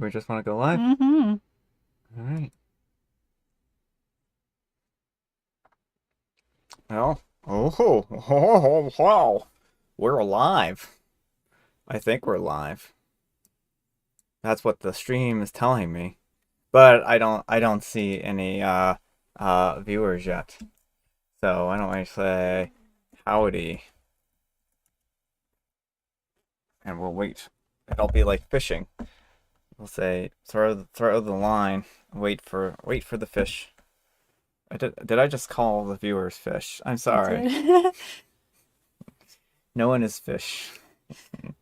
We just want to go live? Mm-hmm. All right. Well, wow. We're live. I think we're live. That's what the stream is telling me. But I don't see any viewers yet. So why don't I say howdy and we'll wait. It'll be like fishing. We'll say throw the line, wait for the fish. Did I just call the viewers fish? I'm You sorry. did. No one is fish.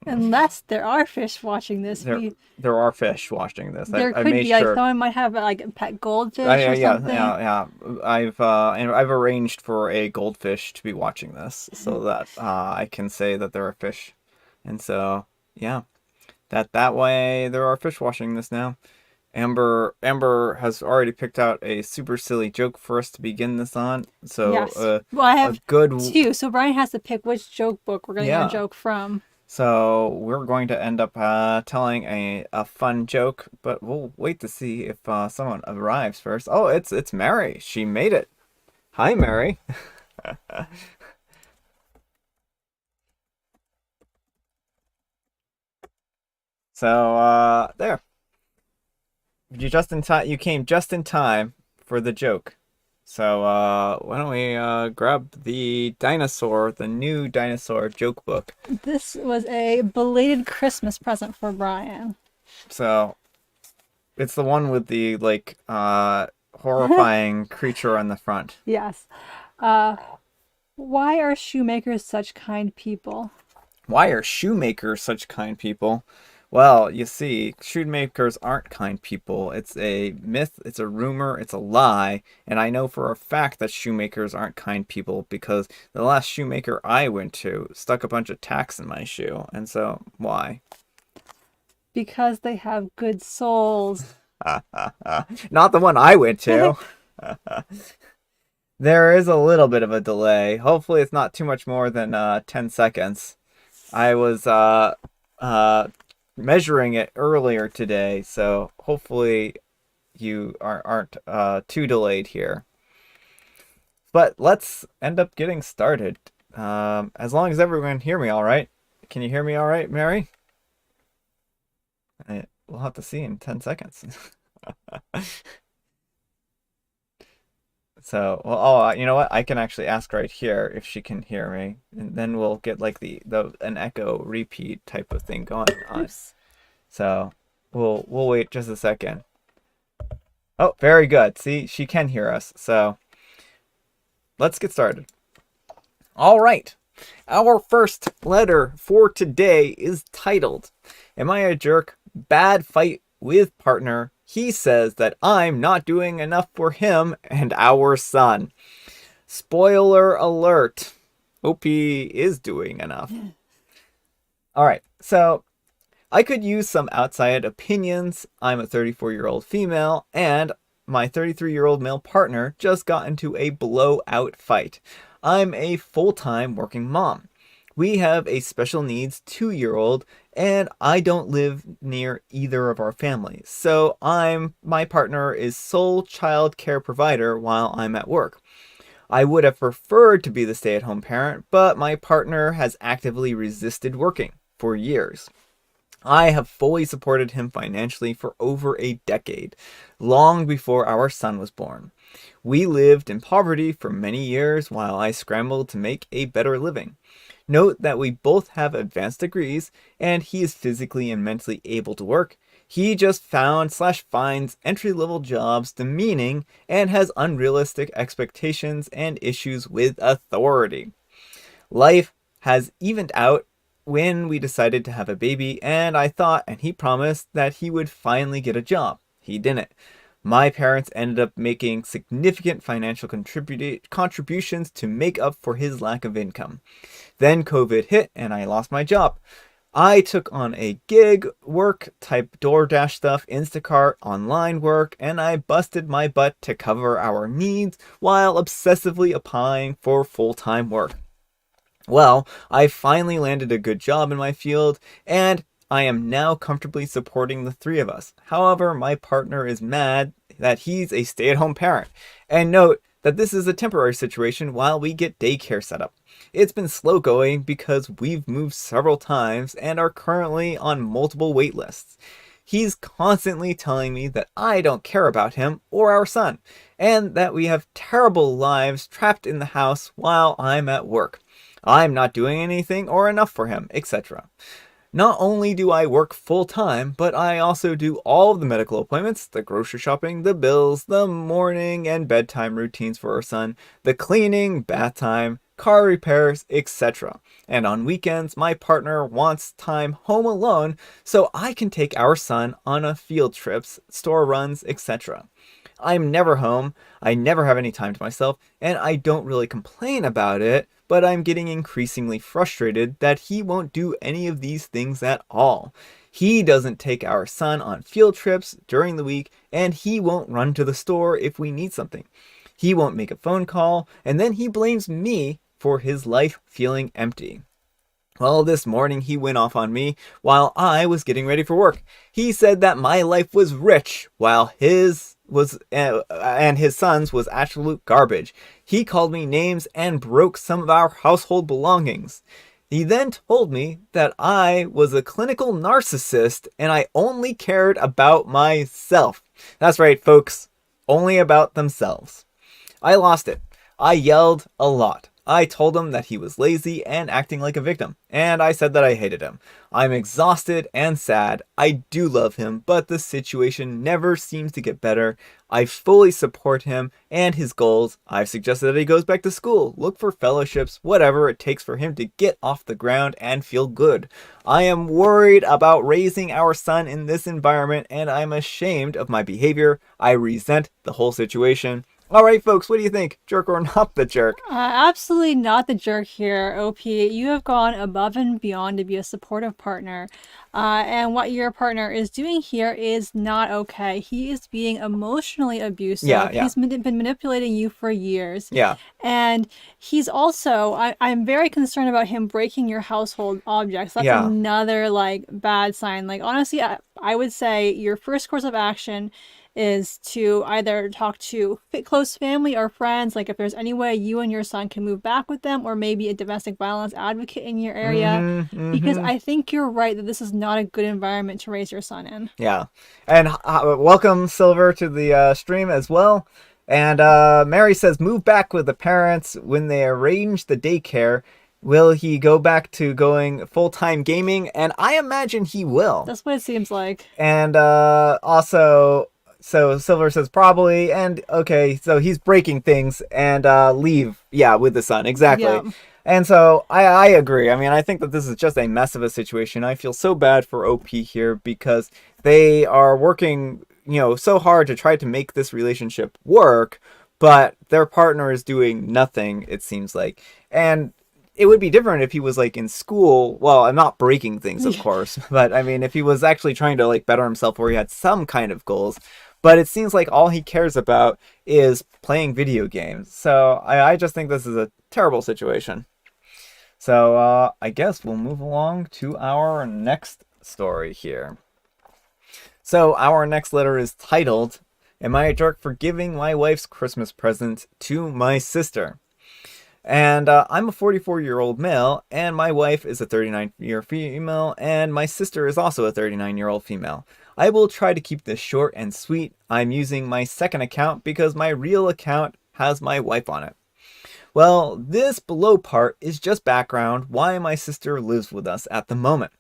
Unless there are fish watching this, There there are fish watching this. I, there I could made be like sure. someone might have like a pet goldfish Yeah, or yeah, something. yeah, yeah. I've arranged for a goldfish to be watching this so that I can say that there are fish. And so, yeah, that way there are fish watching this now. Amber has already picked out a super silly joke for us to begin this on. So, Yes. Well, I a have good two, so Brian has to pick which joke book we're gonna get a yeah. joke from. So we're going to end up telling a fun joke, but we'll wait to see if someone arrives first. Oh, it's Mary. She made it. Hi, Mary. So there. You came just in time for the joke. So why don't we grab the new dinosaur joke book. This was a belated Christmas present for Brian. So it's the one with the like horrifying creature on the front. Yes. Why are shoemakers such kind people? Why are shoemakers such kind people? Well, you see, shoemakers aren't kind people. It's a myth, it's a rumor, it's a lie, and I know for a fact that shoemakers aren't kind people because the last shoemaker I went to stuck a bunch of tacks in my shoe, and so why? Because they have good souls. Not the one I went to. There is a little bit of a delay. Hopefully, it's not too much more than 10 seconds. I was uh, measuring it earlier today, so hopefully you aren't too delayed here. But let's end up getting started. As long as everyone can hear me all right. Can you hear me all right, Mary? We'll have to see in 10 seconds. So, well, oh, you know what? I can actually ask right here if she can hear me, and then we'll get like the an echo repeat type of thing going on. Oops. So, we'll wait just a second. Oh, very good. See, she can hear us. So, let's get started. All right. Our first letter for today is titled, Am I a Jerk? Bad Fight with Partner. He says that I'm not doing enough for him and our son. Spoiler alert. OP is doing enough. All right. So, I could use some outside opinions. I'm a 34-year-old female, and my 33-year-old male partner just got into a blowout fight. I'm a full-time working mom. We have a special needs 2-year-old, and I don't live near either of our families. So my partner is sole child care provider while I'm at work. I would have preferred to be the stay-at-home parent, but my partner has actively resisted working for years. I have fully supported him financially for over a decade, long before our son was born. We lived in poverty for many years while I scrambled to make a better living. Note that we both have advanced degrees and he is physically and mentally able to work. He just found/finds entry-level jobs demeaning and has unrealistic expectations and issues with authority. Life has evened out when we decided to have a baby, and I thought and he promised that he would finally get a job. He didn't. My parents ended up making significant financial contributions to make up for his lack of income. Then COVID hit and I lost my job. I took on a gig work type DoorDash stuff, Instacart, online work, and I busted my butt to cover our needs while obsessively applying for full-time work. Well, I finally landed a good job in my field, and I am now comfortably supporting the three of us. However, my partner is mad that he's a stay-at-home parent. And note that this is a temporary situation while we get daycare set up. It's been slow going because we've moved several times and are currently on multiple wait lists. He's constantly telling me that I don't care about him or our son, and that we have terrible lives trapped in the house while I'm at work. I'm not doing anything or enough for him, etc. Not only do I work full time, but I also do all of the medical appointments, the grocery shopping, the bills, the morning and bedtime routines for our son, the cleaning, bath time, car repairs, etc. And on weekends, my partner wants time home alone so I can take our son on a field trips, store runs, etc. I'm never home, I never have any time to myself, and I don't really complain about it, but I'm getting increasingly frustrated that he won't do any of these things at all. He doesn't take our son on field trips during the week, and he won't run to the store if we need something. He won't make a phone call, and then he blames me for his life feeling empty. Well, this morning he went off on me while I was getting ready for work. He said that my life was rich while his was and his son's was absolute garbage. He called me names and broke some of our household belongings. He then told me that I was a clinical narcissist and I only cared about myself. That's right, folks. Only about themselves. I lost it. I yelled a lot. I told him that he was lazy and acting like a victim, and I said that I hated him. I'm exhausted and sad. I do love him, but the situation never seems to get better. I fully support him and his goals. I've suggested that he goes back to school, look for fellowships, whatever it takes for him to get off the ground and feel good. I am worried about raising our son in this environment, and I'm ashamed of my behavior. I resent the whole situation. All right, folks, what do you think? Jerk or not the jerk? Absolutely not the jerk here, OP. You have gone above and beyond to be a supportive partner. And what your partner is doing here is not okay. He is being emotionally abusive. Yeah. He's been manipulating you for years. Yeah. And he's also, I'm very concerned about him breaking your household objects. That's another, like, bad sign. Like, honestly, I would say your first course of action is to either talk to close family or friends, like if there's any way you and your son can move back with them, or maybe a domestic violence advocate in your area, because I think you're right that this is not a good environment to raise your son in. Yeah. And welcome, Silver, to the stream as well. And Mary says, move back with the parents when they arrange the daycare. Will he go back to going full-time gaming? And I imagine he will. That's what it seems like. And also... So Silver says probably, and okay, so he's breaking things and leave, with the son, exactly. Yeah. And so I agree. I mean, I think that this is just a mess of a situation. I feel so bad for OP here because they are working, so hard to try to make this relationship work, but their partner is doing nothing, it seems like. And it would be different if he was like in school. Well, I'm not breaking things, of course, but I mean, if he was actually trying to like better himself or he had some kind of goals. But it seems like all he cares about is playing video games. So I just think this is a terrible situation. So I guess we'll move along to our next story here. So our next letter is titled, Am I a Jerk for Giving My Wife's Christmas Present to My Sister? And I'm a 44-year-old male, and my wife is a 39-year female, and my sister is also a 39-year-old female. I will try to keep this short and sweet. I'm using my second account because my real account has my wife on it. Well, this below part is just background why my sister lives with us at the moment.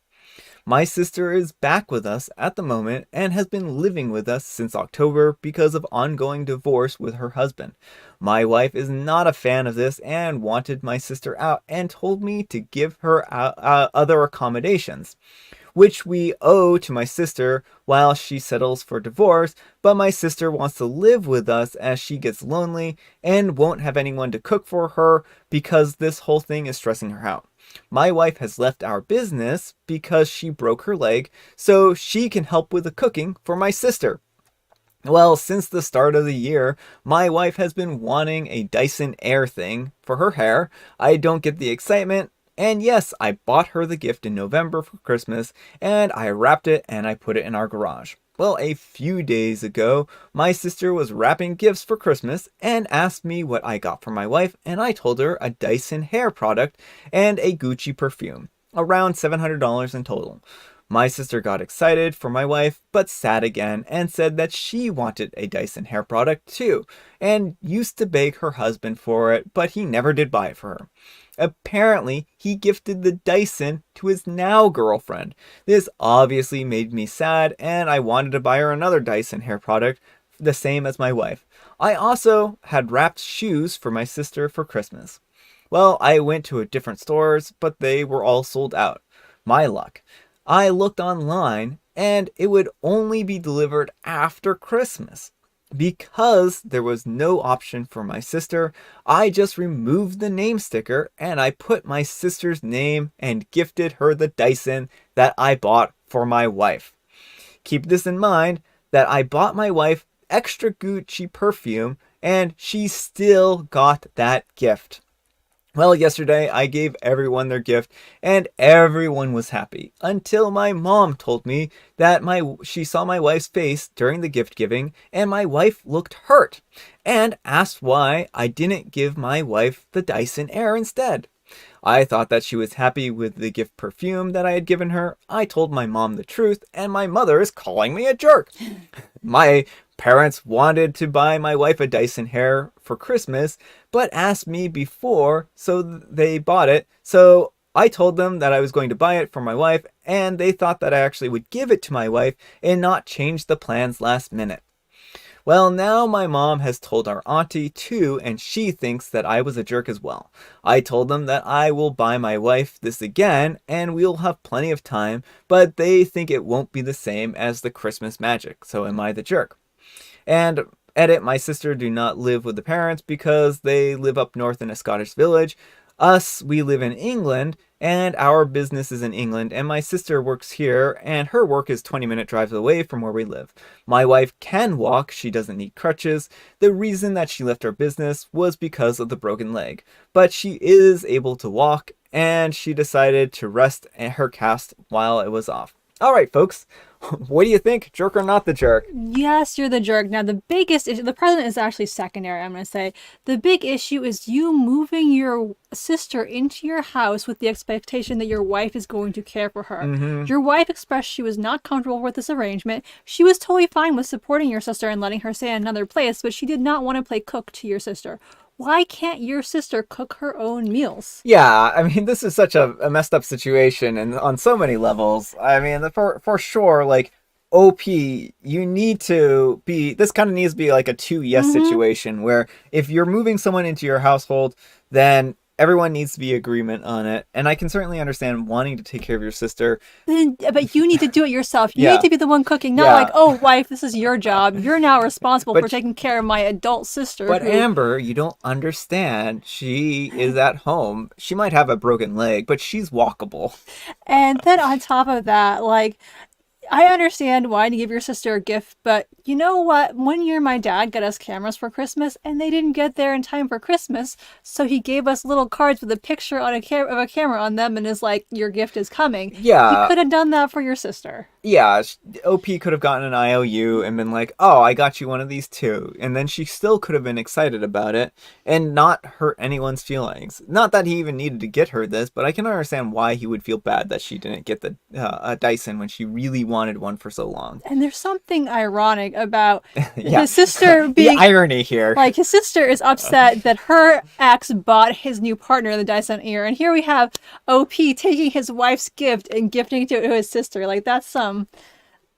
My sister is back with us at the moment and has been living with us since October because of ongoing divorce with her husband. My wife is not a fan of this and wanted my sister out and told me to give her other accommodations, which we owe to my sister while she settles for divorce, but my sister wants to live with us as she gets lonely and won't have anyone to cook for her because this whole thing is stressing her out. My wife has left our business because she broke her leg, so she can help with the cooking for my sister. Well, since the start of the year, my wife has been wanting a Dyson Air thing for her hair. I don't get the excitement And yes, I bought her the gift in November for Christmas, and I wrapped it and I put it in our garage. Well, a few days ago, my sister was wrapping gifts for Christmas and asked me what I got for my wife, and I told her a Dyson hair product and a Gucci perfume, around $700 in total. My sister got excited for my wife, but sad again and said that she wanted a Dyson hair product too, and used to beg her husband for it, but he never did buy it for her. Apparently, he gifted the Dyson to his now girlfriend. This obviously made me sad, and I wanted to buy her another Dyson hair product, the same as my wife. I also had wrapped shoes for my sister for Christmas. Well, I went to different stores, but they were all sold out. My luck. I looked online, and it would only be delivered after Christmas. Because there was no option for my sister, I just removed the name sticker and I put my sister's name and gifted her the Dyson that I bought for my wife. Keep this in mind that I bought my wife extra Gucci perfume and she still got that gift. Well, yesterday I gave everyone their gift and everyone was happy until my mom told me that she saw my wife's face during the gift giving and my wife looked hurt and asked why I didn't give my wife the Dyson Air instead. I thought that she was happy with the gift perfume that I had given her. I told my mom the truth and my mother is calling me a jerk. My parents wanted to buy my wife a Dyson hair for Christmas, but asked me before, so they bought it. So I told them that I was going to buy it for my wife, and they thought that I actually would give it to my wife and not change the plans last minute. Well, now my mom has told our auntie too, and she thinks that I was a jerk as well. I told them that I will buy my wife this again, and we'll have plenty of time, but they think it won't be the same as the Christmas magic, so am I the jerk? And edit, my sister do not live with the parents because they live up north in a Scottish village. Us, we live in England, and our business is in England, and my sister works here, and her work is 20-minute drives away from where we live. My wife can walk, she doesn't need crutches. The reason that she left our business was because of the broken leg, but she is able to walk, and she decided to rest her cast while it was off. All right, folks, what do you think? Jerk or not the jerk? Yes, you're the jerk. Now, the biggest issue, the present is actually secondary, I'm going to say. The big issue is you moving your sister into your house with the expectation that your wife is going to care for her. Mm-hmm. Your wife expressed she was not comfortable with this arrangement. She was totally fine with supporting your sister and letting her stay in another place, but she did not want to play cook to your sister. Why can't your sister cook her own meals? Yeah, I mean, this is such a messed up situation and on so many levels. I mean, for sure, like, OP, you need to be, this kind of needs to be like a 2-yes situation where if you're moving someone into your household, then everyone needs to be agreement on it. And I can certainly understand wanting to take care of your sister. But you need to do it yourself. You Yeah. need to be the one cooking, not like, oh, wife, this is your job. You're now responsible for taking care of my adult sister. But Amber, you don't understand. She is at home. She might have a broken leg, but she's walkable. And then on top of that, like, I understand wanting to give your sister a gift, but you know what? One year my dad got us cameras for Christmas and they didn't get there in time for Christmas. So he gave us little cards with a picture on of a camera on them and is like, your gift is coming. Yeah. You could have done that for your sister. Yeah, OP could have gotten an IOU and been like, oh, I got you one of these too. And then she still could have been excited about it and not hurt anyone's feelings. Not that he even needed to get her this, but I can understand why he would feel bad that she didn't get the Dyson when she really wanted one for so long. And there's something ironic about Yeah. his sister being... The irony here. Like, his sister is upset that her ex bought his new partner the Dyson Air. And here we have OP taking his wife's gift and gifting it to his sister. Like, that's some...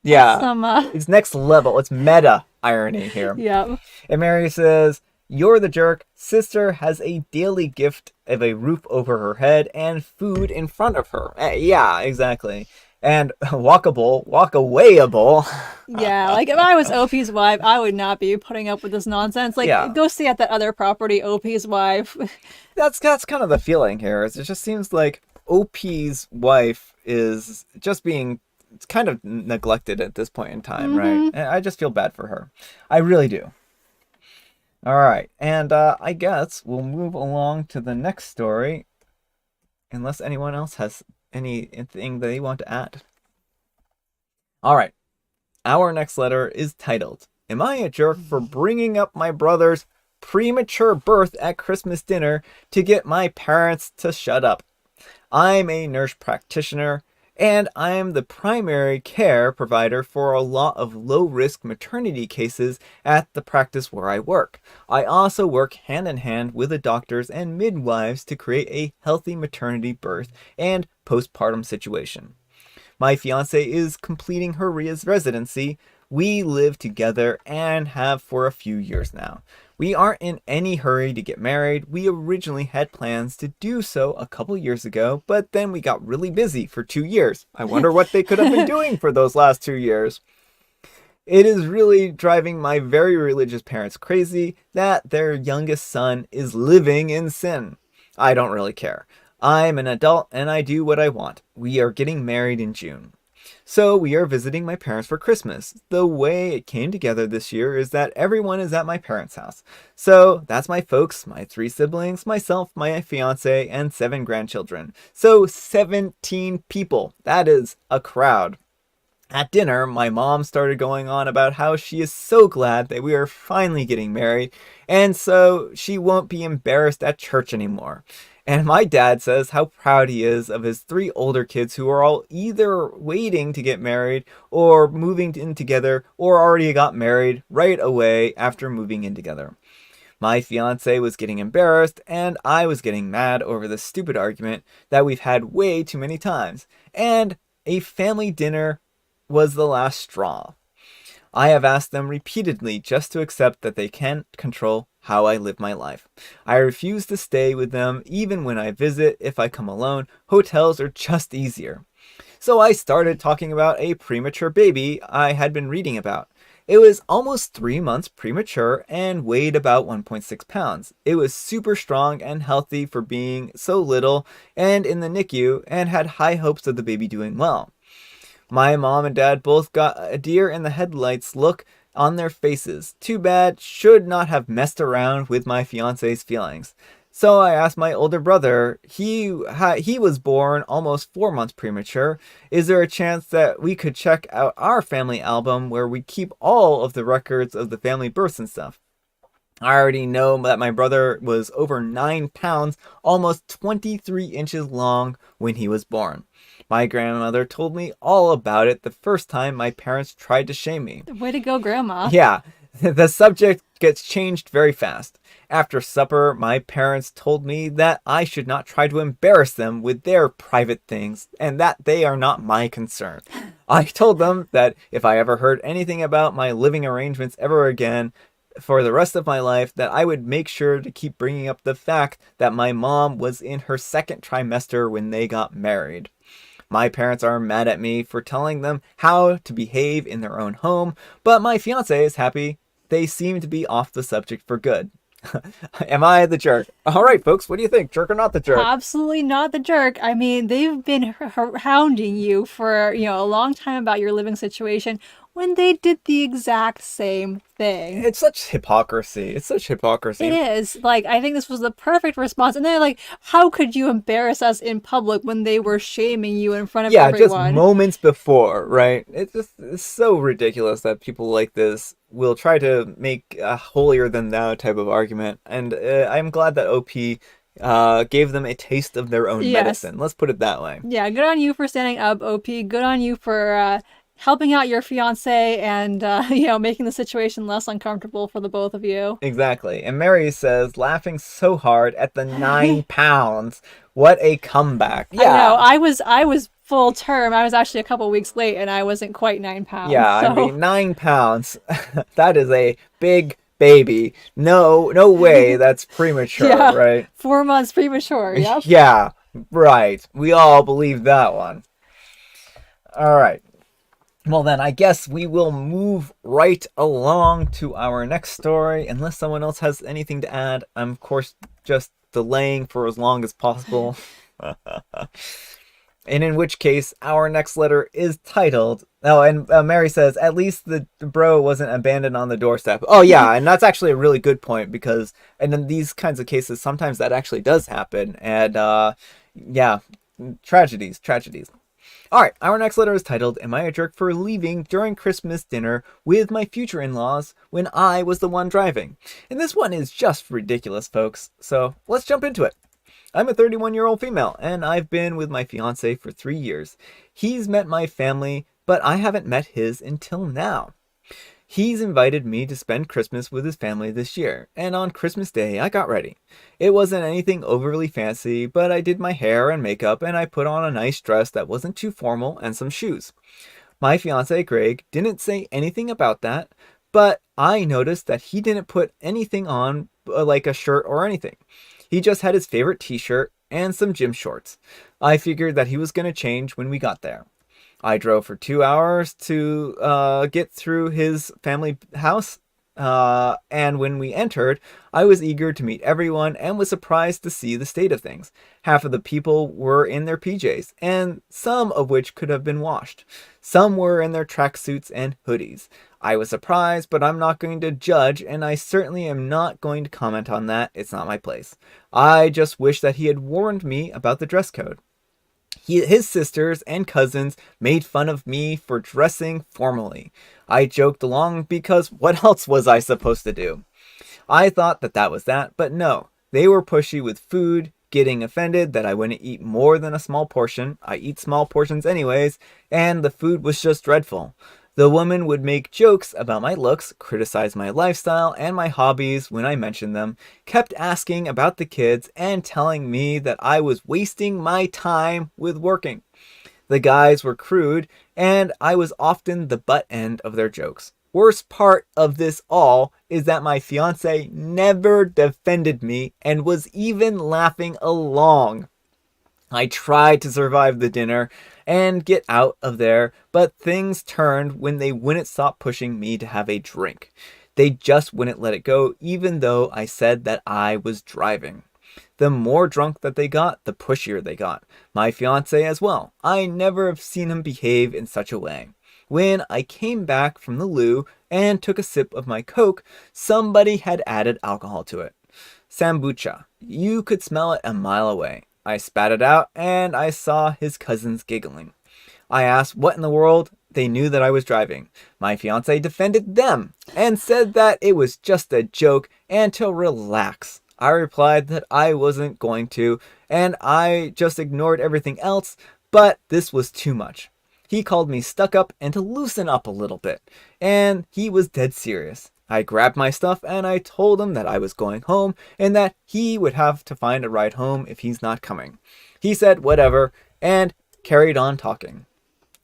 Yeah, it's next level. It's meta irony here. Yeah. And Mary says, you're the jerk. Sister has a daily gift of a roof over her head and food in front of her. Yeah, exactly. And walkawayable. Yeah, like if I was OP's wife, I would not be putting up with this nonsense. Like, go stay at that other property, OP's wife. That's kind of the feeling here. It just seems like OP's wife is just being kind of neglected at this point in time, right? And I just feel bad for her. I really do. All right, and I guess we'll move along to the next story. unless anyone else has anything they want to add. All right. Our next letter is titled, Am I a jerk for bringing up my brother's premature birth at Christmas dinner to get my parents to shut up? I'm a nurse practitioner, and I'm the primary care provider for a lot of low-risk maternity cases at the practice where I work. I also work hand in hand with the doctors and midwives to create a healthy maternity birth and postpartum situation. My fiance is completing her residency. We live together and have for a few years now. We aren't in any hurry to get married. We originally had plans to do so a couple years ago, but then we got really busy for 2 years. I wonder what they could have been doing for those last 2 years. It is really driving my very religious parents crazy that their youngest son is living in sin. I don't really care. I'm an adult and I do what I want. We are getting married in June. So we are visiting my parents for Christmas. The way it came together this year is that everyone is at my parents' house. So that's my folks, my 3 siblings, myself, my fiance, and 7 grandchildren. So 17 people. That is a crowd. At dinner, my mom started going on about how she is so glad that we are finally getting married, and so she won't be embarrassed at church anymore. And my dad says how proud he is of his 3 older kids who are all either waiting to get married or moving in together or already got married right away after moving in together. My fiance was getting embarrassed and I was getting mad over this stupid argument that we've had way too many times. And a family dinner was the last straw. I have asked them repeatedly just to accept that they can't control how I live my life. I refuse to stay with them even when I visit. If I come alone, hotels are just easier. So I started talking about a premature baby I had been reading about. It was almost 3 months premature and weighed about 1.6 pounds. It was super strong and healthy for being so little and in the NICU, and had high hopes of the baby doing well. My mom and dad both got a deer in the headlights look on their faces. Too bad, should not have messed around with my fiance's feelings. So I asked my older brother, he was born almost 4 months premature. Is there a chance that we could check out our family album where we keep all of the records of the family births and stuff? I already know that my brother was over 9 pounds, almost 23 inches long when he was born. My grandmother told me all about it the first time my parents tried to shame me. Way to go, Grandma. Yeah, the subject gets changed very fast. After supper, my parents told me that I should not try to embarrass them with their private things and that they are not my concern. I told them that if I ever heard anything about my living arrangements ever again, for the rest of my life, that I would make sure to keep bringing up the fact that my mom was in her 2nd trimester when they got married. My parents are mad at me for telling them how to behave in their own home, but my fiance is happy. They seem to be off the subject for good. Am I the jerk? All right, folks, what do you think? Jerk or not the jerk? Absolutely not the jerk. I mean, they've been hounding you for, a long time about your living situation when they did the exact same thing. It's such hypocrisy. It's such hypocrisy. It is. Like, I think this was the perfect response. And they're like, how could you embarrass us in public when they were shaming you in front of everyone? Yeah, just moments before, right? It's so ridiculous that people like this will try to make a holier than thou type of argument. And I'm glad that OP gave them a taste of their own medicine. Let's put it that way. Yeah, good on you for standing up, OP. Good on you for helping out your fiance and, making the situation less uncomfortable for the both of you. Exactly. And Mary says, laughing so hard at the 9 pounds. What a comeback. Yeah. I know. I was full term. I was actually a couple weeks late and I wasn't quite 9 pounds. Yeah, so. I mean, 9 pounds. That is a big baby. No way that's premature, right? 4 months premature, yep. Yeah, right. We all believe that one. All right. Well, then, I guess we will move right along to our next story, unless someone else has anything to add. I'm, of course, just delaying for as long as possible. And in which case, our next letter is titled... Oh, and Mary says, at least the bro wasn't abandoned on the doorstep. Oh, yeah, and that's actually a really good point, because and in these kinds of cases, sometimes that actually does happen. And Yeah, tragedies, tragedies. All right, our next letter is titled, Am I a Jerk for Leaving During Christmas Dinner with My Future In-Laws When I Was the One Driving? And this one is just ridiculous, folks, so let's jump into it. I'm a 31-year-old female, and I've been with my fiance for 3 years. He's met my family, but I haven't met his until now. He's invited me to spend Christmas with his family this year, and on Christmas Day I got ready. It wasn't anything overly fancy, but I did my hair and makeup and I put on a nice dress that wasn't too formal and some shoes. My fiance Greg didn't say anything about that, but I noticed that he didn't put anything on like a shirt or anything. He just had his favorite t-shirt and some gym shorts. I figured that he was going to change when we got there. I drove for 2 hours to get through his family house. And when we entered, I was eager to meet everyone and was surprised to see the state of things. Half of the people were in their PJs, and some of which could have been washed. Some were in their tracksuits and hoodies. I was surprised, but I'm not going to judge, and I certainly am not going to comment on that. It's not my place. I just wish that he had warned me about the dress code. His sisters and cousins made fun of me for dressing formally. I joked along because what else was I supposed to do? I thought that that was that, but no. They were pushy with food, getting offended that I wouldn't eat more than a small portion. I eat small portions anyways, and the food was just dreadful. The woman would make jokes about my looks, criticize my lifestyle and my hobbies when I mentioned them, kept asking about the kids, and telling me that I was wasting my time with working. The guys were crude, and I was often the butt end of their jokes. Worst part of this all is that my fiance never defended me and was even laughing along. I tried to survive the dinner and get out of there, but things turned when they wouldn't stop pushing me to have a drink. They just wouldn't let it go, even though I said that I was driving. The more drunk that they got, the pushier they got. My fiance as well. I never have seen him behave in such a way. When I came back from the loo and took a sip of my Coke, somebody had added alcohol to it. Sambucha. You could smell it a mile away. I spat it out, and I saw his cousins giggling. I asked what in the world. They knew that I was driving. My fiance defended them and said that it was just a joke and to relax. I replied that I wasn't going to, and I just ignored everything else, but this was too much. He called me stuck up and to loosen up a little bit, and he was dead serious. I grabbed my stuff and I told him that I was going home and that he would have to find a ride home if he's not coming. He said whatever and carried on talking.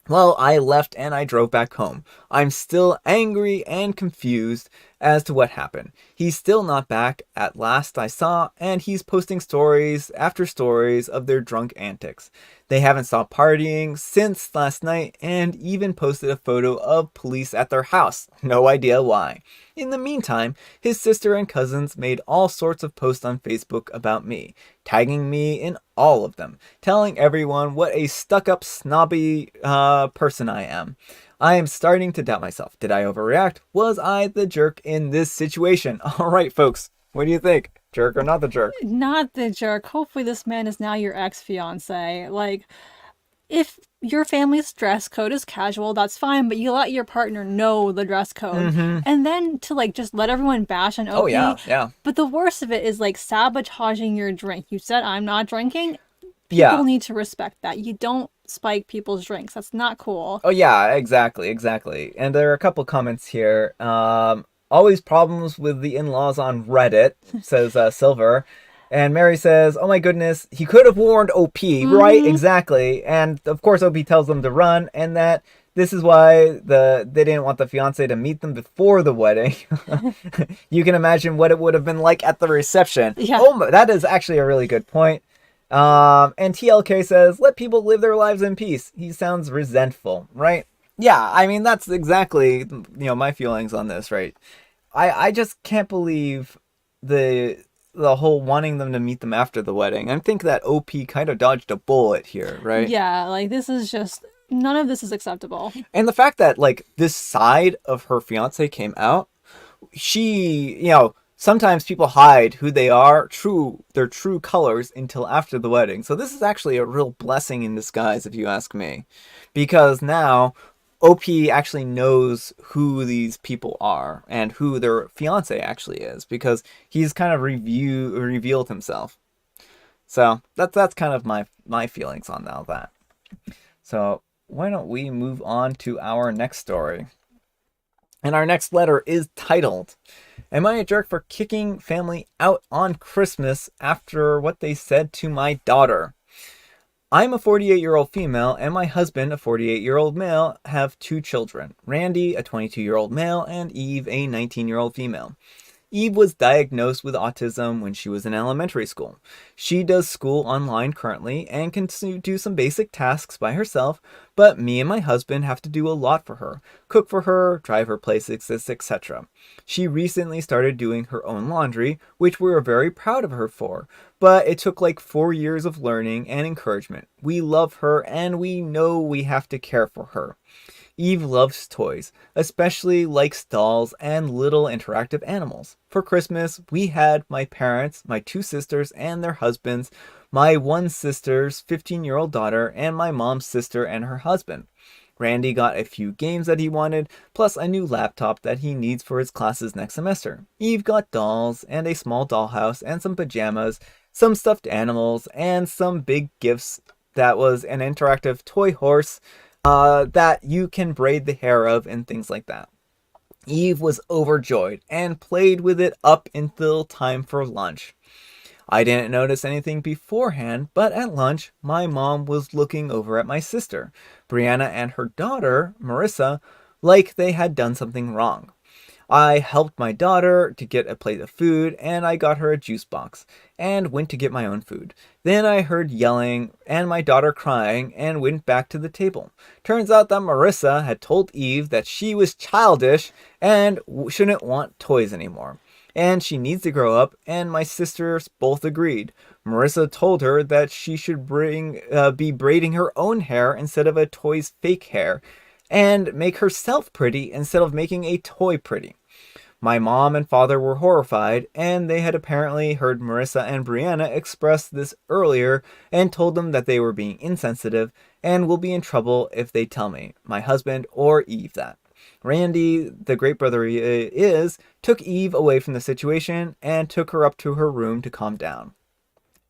Well, I left and I drove back home. I'm still angry and confused as to what happened. He's still not back at last I saw, and he's posting stories after stories of their drunk antics. They haven't stopped partying since last night and even posted a photo of police at their house. No idea why. In the meantime, his sister and cousins made all sorts of posts on Facebook about me, tagging me in all of them, telling everyone what a stuck-up, snobby person I am. I am starting to doubt myself. Did I overreact? Was I the jerk in this situation? All right, folks, what do you think? Jerk or not the jerk? Not the jerk. Hopefully this man is now your ex-fiance. Like, if your family's dress code is casual, that's fine, but you let your partner know the dress code. Mm-hmm. And then to like just let everyone bash on OP. Oh, yeah. But the worst of it is like sabotaging your drink. You said I'm not drinking. Yeah. People need to respect that. You don't spike people's drinks. That's not cool. Oh, yeah, exactly. And there are a couple comments here. Always problems with the in-laws on Reddit, says Silver. And Mary says, oh my goodness, he could have warned OP, right? Exactly. And of course OP tells them to run, and that this is why they didn't want the fiance to meet them before the wedding. You can imagine what it would have been like at the reception. Yeah. Oh, that is actually a really good point. And TLK says, let people live their lives in peace. He sounds resentful, right? Yeah, I mean, that's exactly, my feelings on this, right? I just can't believe the whole wanting them to meet them after the wedding. I think that OP kind of dodged a bullet here, right? Yeah, like this is just, none of this is acceptable. And the fact that like this side of her fiance came out, she, sometimes people hide who they are, their true colors, until after the wedding. So this is actually a real blessing in disguise, if you ask me, because now OP actually knows who these people are and who their fiance actually is, because he's kind of revealed himself. So that's kind of my feelings on all that. So why don't we move on to our next story? And our next letter is titled, "Am I a jerk for kicking family out on Christmas after what they said to my daughter? I'm a 48-year-old female, and my husband, a 48-year-old male, have two children, Randy, a 22-year-old male, and Eve, a 19-year-old female. Eve was diagnosed with autism when she was in elementary school. She does school online currently and can do some basic tasks by herself, but me and my husband have to do a lot for her, cook for her, drive her places, etc. She recently started doing her own laundry, which we are very proud of her for, but it took like 4 years of learning and encouragement. We love her and we know we have to care for her. Eve loves toys, especially likes dolls and little interactive animals. For Christmas, we had my parents, my two sisters and their husbands, my one sister's 15-year-old daughter, and my mom's sister and her husband. Randy got a few games that he wanted, plus a new laptop that he needs for his classes next semester. Eve got dolls and a small dollhouse and some pajamas, some stuffed animals, and some big gifts. That was an interactive toy horse that you can braid the hair of and things like that. Eve was overjoyed and played with it up until time for lunch. I didn't notice anything beforehand, but at lunch, my mom was looking over at my sister, Brianna, and her daughter, Marissa, like they had done something wrong. I helped my daughter to get a plate of food, and I got her a juice box, and went to get my own food. Then I heard yelling and my daughter crying and went back to the table. Turns out that Marissa had told Eve that she was childish and shouldn't want toys anymore, and she needs to grow up, and my sisters both agreed. Marissa told her that she should be braiding her own hair instead of a toy's fake hair, and make herself pretty instead of making a toy pretty. My mom and father were horrified, and they had apparently heard Marissa and Brianna express this earlier and told them that they were being insensitive and will be in trouble if they tell me, my husband, or Eve that. Randy, the great brother he is, took Eve away from the situation and took her up to her room to calm down.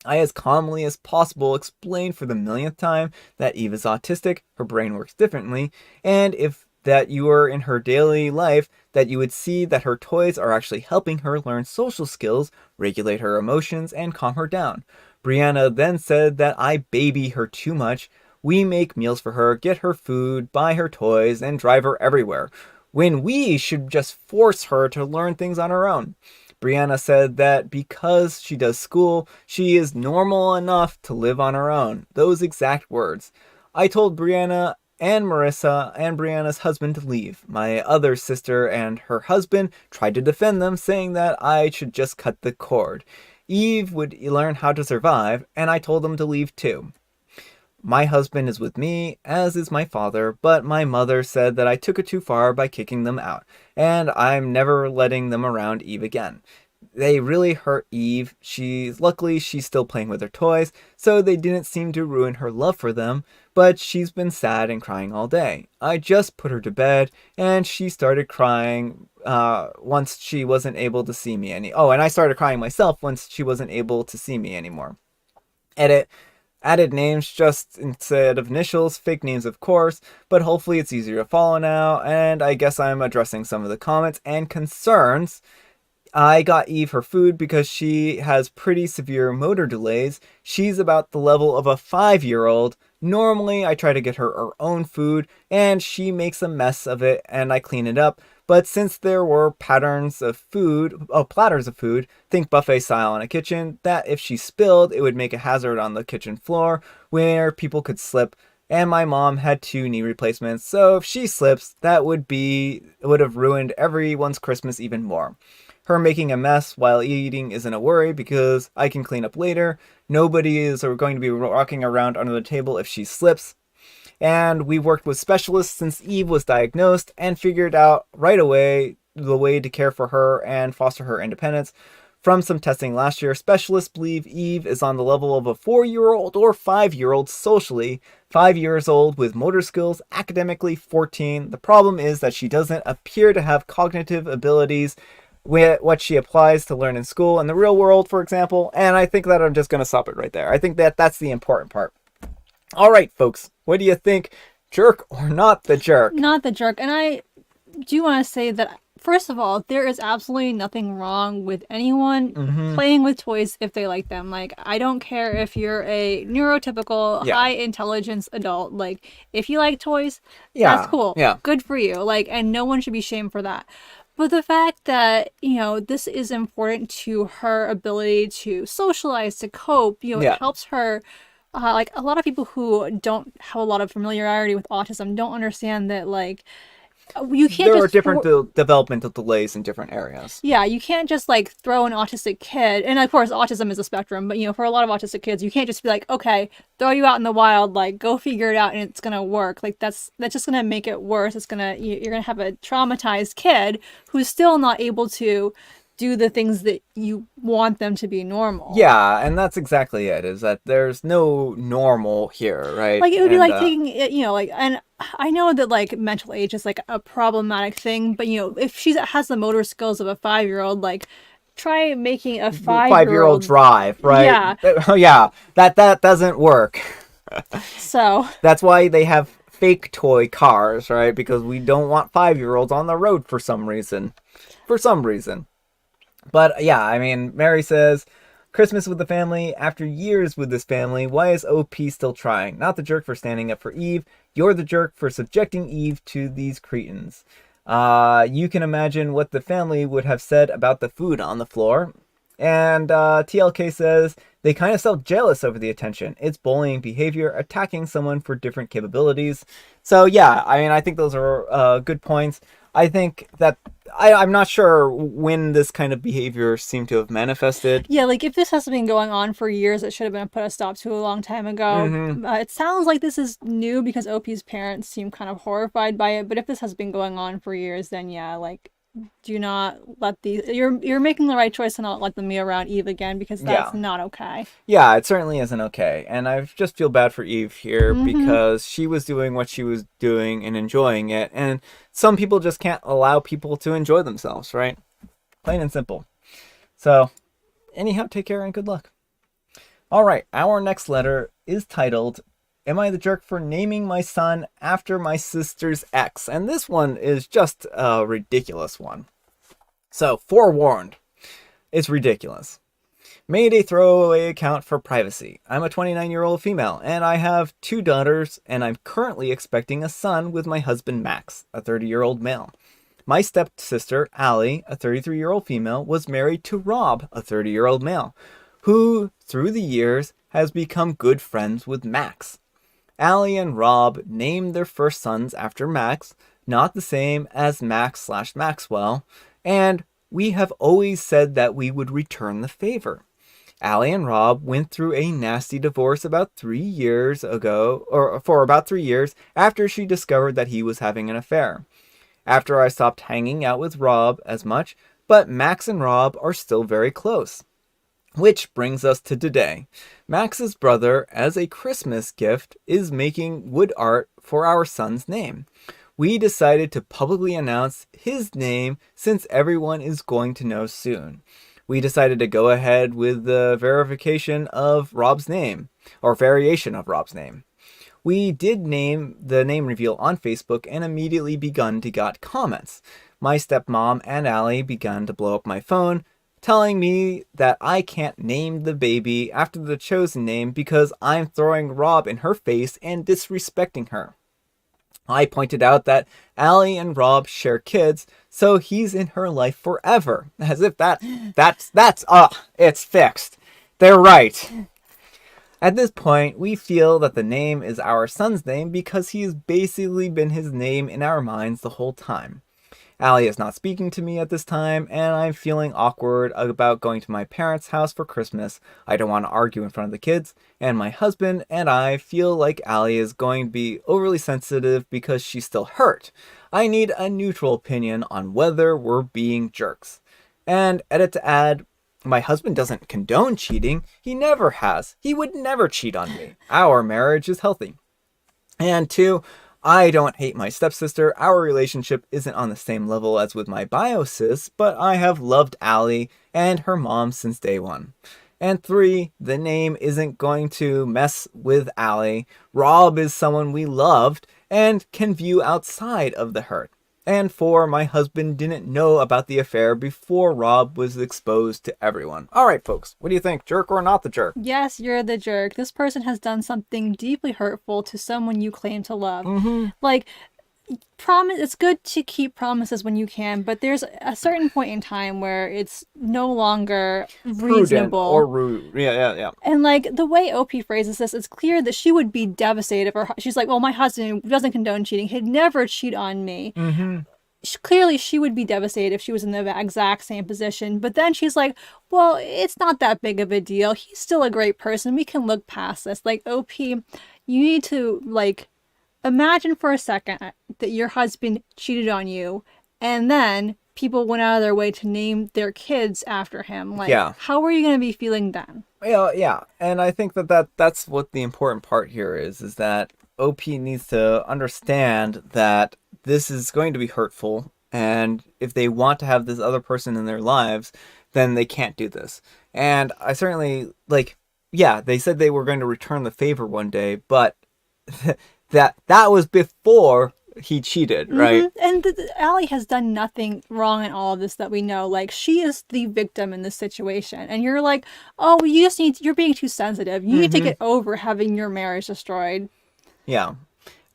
I, as calmly as possible, explained for the millionth time that Eve is autistic, her brain works differently, and if that you were in her daily life, that you would see that her toys are actually helping her learn social skills, regulate her emotions, and calm her down. Brianna then said that I baby her too much. We make meals for her, get her food, buy her toys, and drive her everywhere, when we should just force her to learn things on her own. Brianna said that because she does school, she is normal enough to live on her own. Those exact words. I told Brianna and Marissa and Brianna's husband to leave. My other sister and her husband tried to defend them, saying that I should just cut the cord. Eve would learn how to survive, and I told them to leave too. My husband is with me, as is my father, but my mother said that I took it too far by kicking them out, and I'm never letting them around Eve again. They really hurt Eve. Luckily she's still playing with her toys, so they didn't seem to ruin her love for them, but she's been sad and crying all day. I just put her to bed, and she started crying once she wasn't able to see me and I started crying myself once she wasn't able to see me anymore. Edit. Added names just instead of initials, fake names of course, but hopefully it's easier to follow now, and I guess I'm addressing some of the comments and concerns. I got Eve her food because she has pretty severe motor delays. She's about the level of a 5-year-old. Normally, I try to get her own food, and she makes a mess of it, and I clean it up. But since there were platters of food, think buffet style in a kitchen, that if she spilled, it would make a hazard on the kitchen floor where people could slip. And my mom had 2 knee replacements, so if she slips, that would have ruined everyone's Christmas even more. Her making a mess while eating isn't a worry because I can clean up later. Nobody is going to be walking around under the table if she slips. And we worked with specialists since Eve was diagnosed and figured out right away the way to care for her and foster her independence. From some testing last year, specialists believe Eve is on the level of a 4-year-old or 5-year-old socially, 5 years old with motor skills, academically 14. The problem is that she doesn't appear to have cognitive abilities with what she applies to learn in school in the real world, for example. And I think that I'm just going to stop it right there. I think that that's the important part. All right, folks, what do you think? Jerk or not the jerk? Not the jerk. And I do want to say that, first of all, there is absolutely nothing wrong with anyone playing with toys if they like them. Like, I don't care if you're a neurotypical, high intelligence adult. Like, if you like toys, that's cool. Yeah. Good for you. Like, and no one should be shamed for that. But the fact that, this is important to her ability to socialize, to cope, it helps her. Like, a lot of people who don't have a lot of familiarity with autism don't understand that, like, you can't there are different developmental delays in different areas. Yeah, you can't just, like, throw an autistic kid, and of course autism is a spectrum, but for a lot of autistic kids, you can't just be like, okay, throw you out in the wild, like, go figure it out and it's gonna work. Like, that's just gonna make it worse. You're gonna have a traumatized kid who's still not able to do the things that you want them to be normal. Yeah, and that's exactly it, is that there's no normal here, right? Like, it would be like taking, and I know that, like, mental age is, like, a problematic thing, but, if she has the motor skills of a 5-year-old, like, try making a 5-year-old drive, right? Yeah. Yeah, that doesn't work. So. That's why they have fake toy cars, right? Because we don't want 5-year-olds on the road for some reason. But yeah, I mean, Mary says, Christmas with the family, after years with this family, why is OP still trying? Not the jerk for standing up for Eve, you're the jerk for subjecting Eve to these cretins. You can imagine what the family would have said about the food on the floor. And TLK says, they kind of felt jealous over the attention. It's bullying behavior, attacking someone for different capabilities. So yeah, I mean, I think those are good points. I think that I'm not sure when this kind of behavior seemed to have manifested. Yeah, like, if this has been going on for years, it should have been put a stop to a long time ago. It sounds like this is new because OP's parents seem kind of horrified by it. But if this has been going on for years, then yeah, like, do not let these. You're making the right choice to not let them be around Eve again, because that's not okay. Yeah, it certainly isn't okay. And I just feel bad for Eve here because she was doing what she was doing and enjoying it. And some people just can't allow people to enjoy themselves, right? Plain and simple. So, anyhow, take care and good luck. All right, our next letter is titled, Am I the jerk for naming my son after my sister's ex? And this one is just a ridiculous one. So, forewarned, it's ridiculous. Made a throwaway account for privacy. I'm a 29-year-old female, and I have 2 daughters, and I'm currently expecting a son with my husband Max, a 30-year-old male. My stepsister, Allie, a 33-year-old female, was married to Rob, a 30-year-old male, who, through the years, has become good friends with Max. Allie and Rob named their first sons after Max, not the same as Max/Maxwell, and we have always said that we would return the favor. Allie and Rob went through a nasty divorce about 3 years ago, or for about 3 years, after she discovered that he was having an affair. After I stopped hanging out with Rob as much, but Max and Rob are still very close. Which brings us to today. Max's brother, as a Christmas gift, is making wood art for our son's name. We decided to publicly announce his name since everyone is going to know soon. We decided to go ahead with the verification of Rob's name, or variation of Rob's name. We did name the name reveal on Facebook and immediately begun to get comments. My stepmom and Allie began to blow up my phone, telling me that I can't name the baby after the chosen name because I'm throwing Rob in her face and disrespecting her. I pointed out that Allie and Rob share kids, so he's in her life forever. As if it's fixed. They're right. At this point, we feel that the name is our son's name because he has basically been his name in our minds the whole time. Allie is not speaking to me at this time, and I'm feeling awkward about going to my parents' house for Christmas. I don't want to argue in front of the kids, and my husband and I feel like Allie is going to be overly sensitive because she's still hurt. I need a neutral opinion on whether we're being jerks. And edit to add, my husband doesn't condone cheating. He never has. He would never cheat on me. Our marriage is healthy. And 2, I don't hate my stepsister. Our relationship isn't on the same level as with my bio sis, but I have loved Allie and her mom since day one. And 3, the name isn't going to mess with Allie. Rob is someone we loved and can view outside of the hurt. And 4, my husband didn't know about the affair before Rob was exposed to everyone. All right, folks, what do you think? Jerk or not the jerk? Yes, you're the jerk. This person has done something deeply hurtful to someone you claim to love. Like, promise. It's good to keep promises when you can, but there's a certain point in time where it's no longer reasonable Prudent or rude. Yeah. And like the way OP phrases this, it's clear that she would be devastated. She's like, well, my husband doesn't condone cheating. He'd never cheat on me. Clearly, she would be devastated if she was in the exact same position. But then she's like, well, it's not that big of a deal. He's still a great person. We can look past this. Like, OP, you need to, like, imagine for a second that your husband cheated on you and then people went out of their way to name their kids after him. Like, how are you going to be feeling then? Yeah. And I think that's what the important part here is that OP needs to understand that this is going to be hurtful. And if they want to have this other person in their lives, then they can't do this. And I certainly, they said they were going to return the favor one day, but that was before he cheated, right? And Allie has done nothing wrong in all of this that we know. Like, she is the victim in this situation. And you're like, oh, you're being too sensitive. You need to get over having your marriage destroyed. Yeah.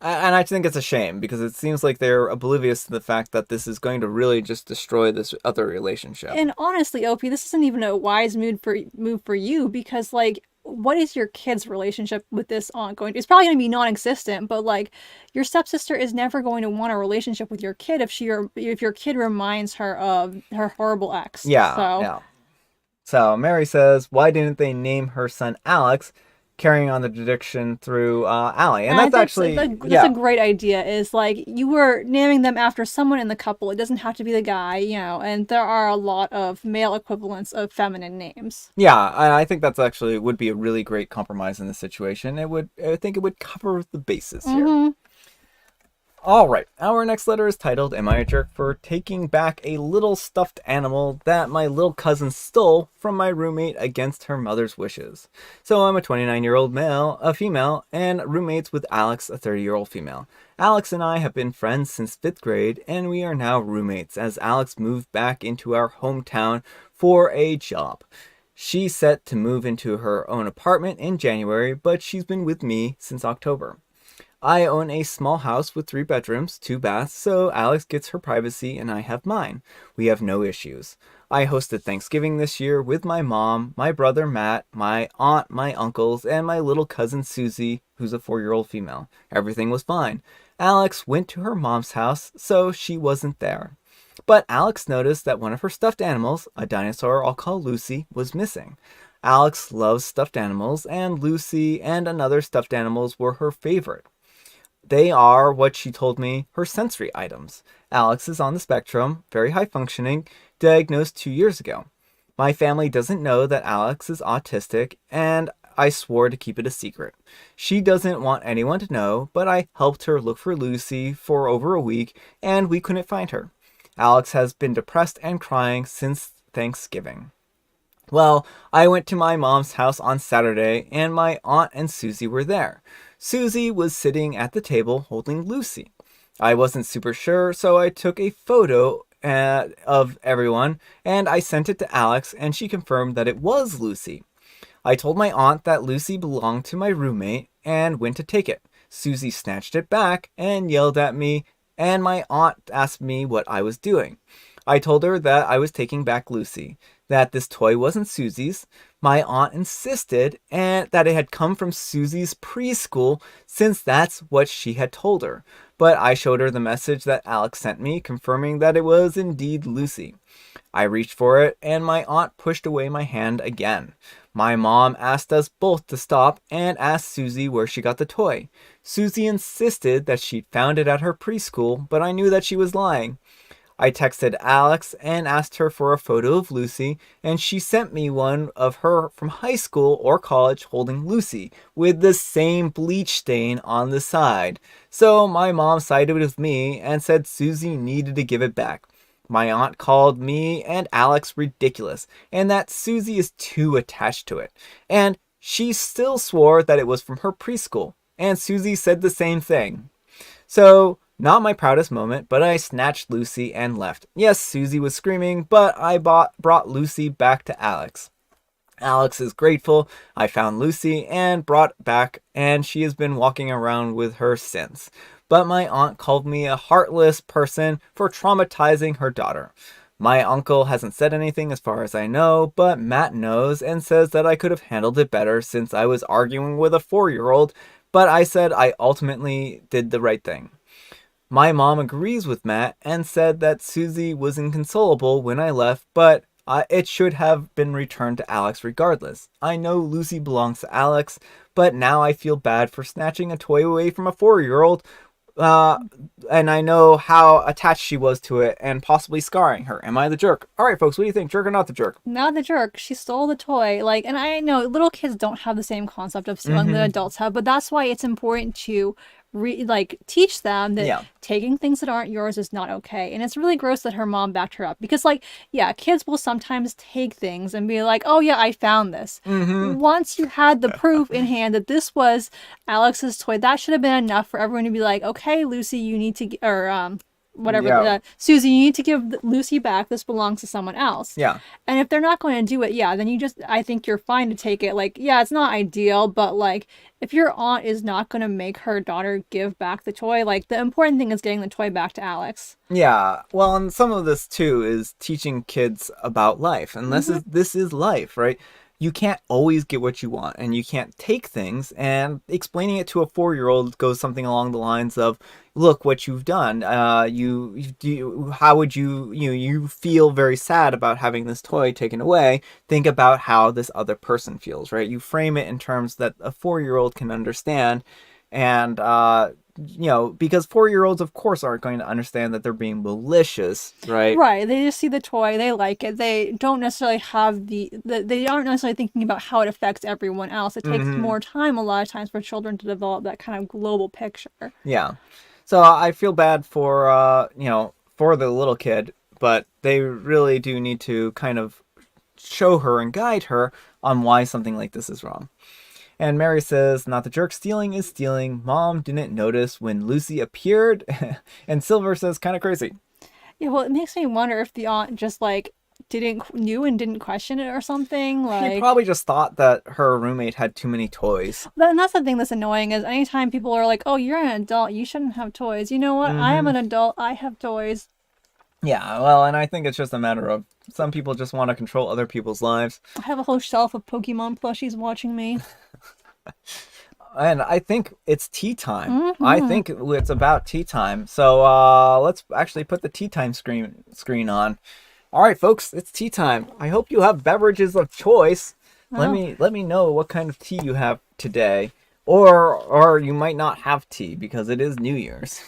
And I think it's a shame because it seems like they're oblivious to the fact that this is going to really just destroy this other relationship. And honestly, OP, this isn't even a wise move for you because, like, what is your kid's relationship with this ongoing? It's probably going to be non-existent, but like your stepsister is never going to want a relationship with your kid if your kid reminds her of her horrible ex. Yeah. So Mary says, why didn't they name her son Alex? Carrying on the tradition through Allie. And that's actually... That's a great idea, is like you were naming them after someone in the couple. It doesn't have to be the guy, and there are a lot of male equivalents of feminine names. Yeah, and I think that's actually would be a really great compromise in this situation. I think it would cover the bases here. All right, our next letter is titled, Am I a Jerk for Taking Back a Little Stuffed Animal That My Little Cousin Stole from My Roommate Against Her Mother's Wishes? So I'm a 29-year-old female, and roommates with Alex, a 30-year-old female. Alex and I have been friends since 5th grade, and we are now roommates as Alex moved back into our hometown for a job. She's set to move into her own apartment in January, but she's been with me since October. I own a small house with 3 bedrooms, 2 baths, so Alex gets her privacy and I have mine. We have no issues. I hosted Thanksgiving this year with my mom, my brother Matt, my aunt, my uncles, and my little cousin Susie, who's a 4-year-old female. Everything was fine. Alex went to her mom's house, so she wasn't there. But Alex noticed that one of her stuffed animals, a dinosaur I'll call Lucy, was missing. Alex loves stuffed animals, and Lucy and another stuffed animals were her favorite. They are, what she told me, her sensory items. Alex is on the spectrum, very high functioning, diagnosed 2 years ago. My family doesn't know that Alex is autistic, and I swore to keep it a secret. She doesn't want anyone to know, but I helped her look for Lucy for over a week, and we couldn't find her. Alex has been depressed and crying since Thanksgiving. Well, I went to my mom's house on Saturday, and my aunt and Susie were there. Susie was sitting at the table holding Lucy. I wasn't super sure, so I took a photo of everyone, and I sent it to Alex, and she confirmed that it was Lucy. I told my aunt that Lucy belonged to my roommate, and went to take it. Susie snatched it back and yelled at me, and my aunt asked me what I was doing. I told her that I was taking back Lucy, that this toy wasn't Susie's. My aunt insisted and that it had come from Susie's preschool since that's what she had told her. But I showed her the message that Alex sent me confirming that it was indeed Lucy. I reached for it and my aunt pushed away my hand again. My mom asked us both to stop and asked Susie where she got the toy. Susie insisted that she'd found it at her preschool, but I knew that she was lying. I texted Alex and asked her for a photo of Lucy, and she sent me one of her from high school or college holding Lucy, with the same bleach stain on the side. So my mom sided with me and said Susie needed to give it back. My aunt called me and Alex ridiculous, and that Susie is too attached to it. And she still swore that it was from her preschool, and Susie said the same thing. So, not my proudest moment, but I snatched Lucy and left. Yes, Susie was screaming, but I brought Lucy back to Alex. Alex is grateful I found Lucy and brought back, and she has been walking around with her since. But my aunt called me a heartless person for traumatizing her daughter. My uncle hasn't said anything as far as I know, but Matt knows and says that I could have handled it better since I was arguing with a 4-year-old, but I said I ultimately did the right thing. My mom agrees with Matt and said that Susie was inconsolable when I left, but it should have been returned to Alex regardless. I know Lucy belongs to Alex, but now I feel bad for snatching a toy away from a 4-year-old, and I know how attached she was to it and possibly scarring her. Am I the jerk? All right, folks, what do you think? Jerk or not the jerk? Not the jerk. She stole the toy. Like, and I know little kids don't have the same concept of stealing that adults have, but that's why it's important to teach them that taking things that aren't yours is not okay. And it's really gross that her mom backed her up because, like, yeah, kids will sometimes take things and be like, oh yeah, I found this. Once you had the proof in hand that this was Alex's toy, that should have been enough for everyone to be like, okay, Lucy, you need to, Susie, you need to give Lucy back. This belongs to someone else. Yeah. And if they're not going to do it, then I think you're fine to take it. Like, yeah, it's not ideal, but like, if your aunt is not going to make her daughter give back the toy, like, the important thing is getting the toy back to Alex. Yeah. Well, and some of this too is teaching kids about life. And this is life, right? You can't always get what you want and you can't take things, and explaining it to a 4-year-old goes something along the lines of, look what you've done. How would you feel very sad about having this toy taken away. Think about how this other person feels, right? You frame it in terms that a 4-year-old can understand. And, because 4-year-olds, of course, aren't going to understand that they're being malicious, right? Right. They just see the toy, they like it. They don't necessarily have they aren't necessarily thinking about how it affects everyone else. It takes more time a lot of times for children to develop that kind of global picture. Yeah. So I feel bad for, for the little kid, but they really do need to kind of show her and guide her on why something like this is wrong. And Mary says, not the jerk, stealing is stealing. Mom didn't notice when Lucy appeared. And Silver says, kind of crazy. Yeah, well, it makes me wonder if the aunt just, like, knew and didn't question it or something. Like, she probably just thought that her roommate had too many toys. And that's the thing that's annoying is anytime people are like, oh, you're an adult, you shouldn't have toys. You know what? I am an adult, I have toys. Yeah, well, and I think it's just a matter of some people just want to control other people's lives. I have a whole shelf of Pokemon plushies watching me. And I think it's tea time. I think it's about tea time. So let's actually put the tea time screen on. All right, folks, it's tea time. I hope you have beverages of choice. Let me know what kind of tea you have today, or you might not have tea because it is New Year's.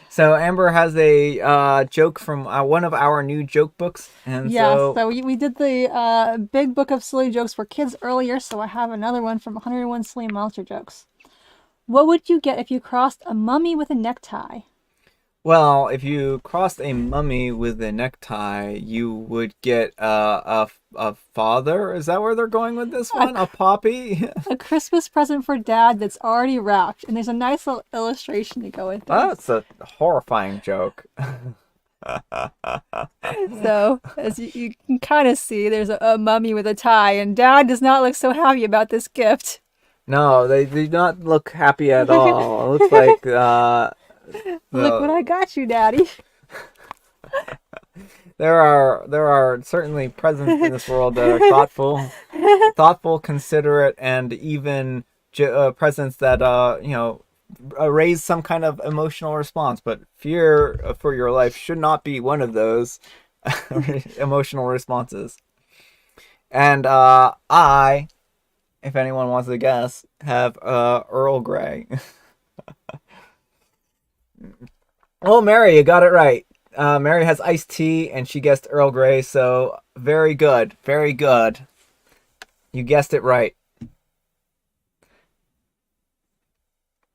So Amber has a joke from one of our new joke books, and so we did the big book of silly jokes for kids earlier. So I have another one from 101 Silly Monster Jokes. What would you get if you crossed a mummy with a necktie? Well, if you crossed a mummy with a necktie, you would get a father. Is that where they're going with this one? A poppy? A Christmas present for Dad that's already wrapped. And there's a nice little illustration to go with it. That's a horrifying joke. So, as you can kind of see, there's a mummy with a tie, and Dad does not look so happy about this gift. No, they do not look happy at all. It looks like... Look what I got you, Daddy. There are certainly presents in this world that are thoughtful, considerate, and even presents that raise some kind of emotional response. But fear for your life should not be one of those emotional responses. And I, if anyone wants to guess, have Earl Grey. Oh, Mary, you got it right. Mary has iced tea, and she guessed Earl Grey. So very good, very good. You guessed it right.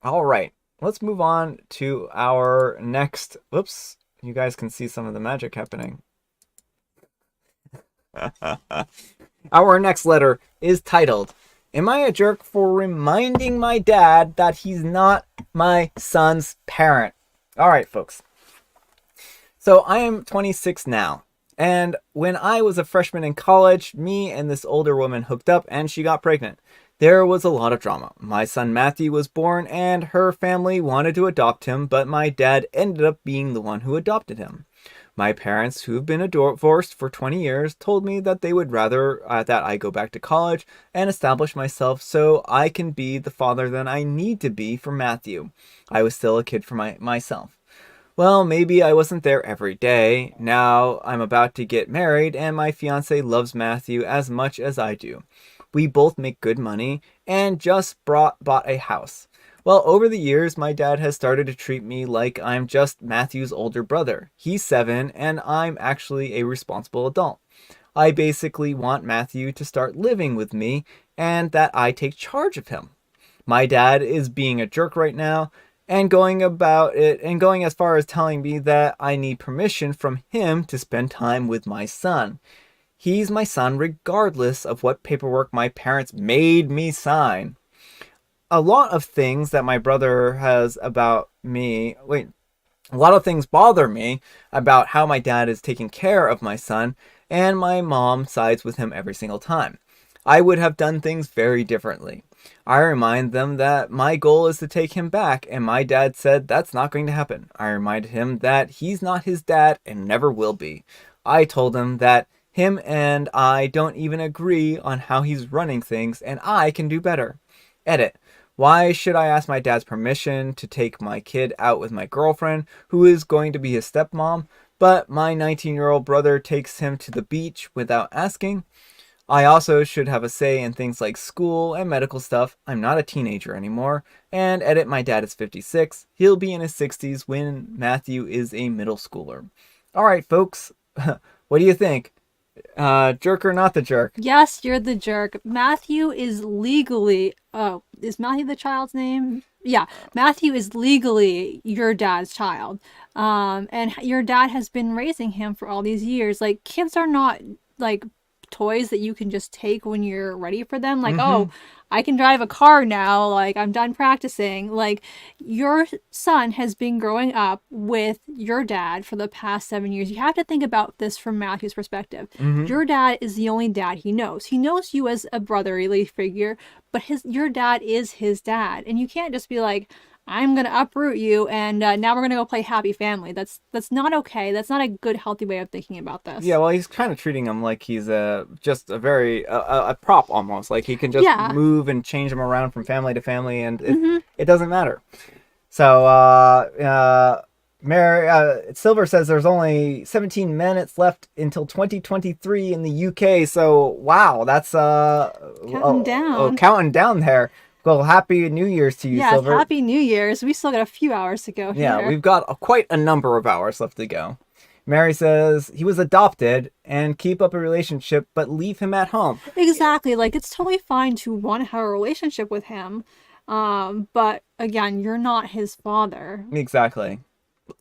All right, let's move on to our next. Whoops, you guys can see some of the magic happening. Our next letter is titled, Am I a jerk for reminding my dad that he's not my son's parent? All right, folks. So I am 26 now. And when I was a freshman in college, me and this older woman hooked up and she got pregnant. There was a lot of drama. My son Matthew was born and her family wanted to adopt him, but my dad ended up being the one who adopted him. My parents, who've been divorced for 20 years, told me that they would rather that I go back to college and establish myself so I can be the father that I need to be for Matthew. I was still a kid for myself. Well, maybe I wasn't there every day. Now I'm about to get married and my fiance loves Matthew as much as I do. We both make good money and just bought a house. Well, over the years, my dad has started to treat me like I'm just Matthew's older brother. He's 7 and I'm actually a responsible adult. I basically want Matthew to start living with me and that I take charge of him. My dad is being a jerk right now and going as far as telling me that I need permission from him to spend time with my son. He's my son regardless of what paperwork my parents made me sign. A lot of things that my brother has about me. A lot of things bother me about how my dad is taking care of my son, and my mom sides with him every single time. I would have done things very differently. I remind them that my goal is to take him back, and my dad said that's not going to happen. I reminded him that he's not his dad and never will be. I told him that him and I don't even agree on how he's running things, and I can do better. Edit. Why should I ask my dad's permission to take my kid out with my girlfriend, who is going to be his stepmom, but my 19-year-old brother takes him to the beach without asking? I also should have a say in things like school and medical stuff. I'm not a teenager anymore. And edit, my dad is 56. He'll be in his 60s when Matthew is a middle schooler. All right, folks. What do you think? Jerk or not the jerk? Yes, you're the jerk. Matthew is legally... Oh, is Matthew the child's name? Yeah, Matthew is legally your dad's child. And your dad has been raising him for all these years. Like, kids are not, like, toys that you can just take when you're ready for them. Like, oh, I can drive a car now. Like, I'm done practicing. Like, your son has been growing up with your dad for the past 7 years. You have to think about this from Matthew's perspective. Your dad is the only dad he knows. He knows you as a brotherly figure, but your dad is his dad. And you can't just be like, I'm going to uproot you and now we're going to go play happy family. That's not okay. That's not a good, healthy way of thinking about this. Yeah, well, he's kind of treating him like he's just a very a prop almost. Like he can just move and change him around from family to family, and it doesn't matter. So Mary Silver says there's only 17 minutes left until 2023 in the UK. So wow, that's counting down. Counting down there. Well, happy New Year's to you, Silver. Yeah, happy New Year's. We still got a few hours to go here. Yeah, we've got quite a number of hours left to go. Mary says he was adopted and keep up a relationship, but leave him at home. Exactly. Like, it's totally fine to want to have a relationship with him. But again, you're not his father. Exactly.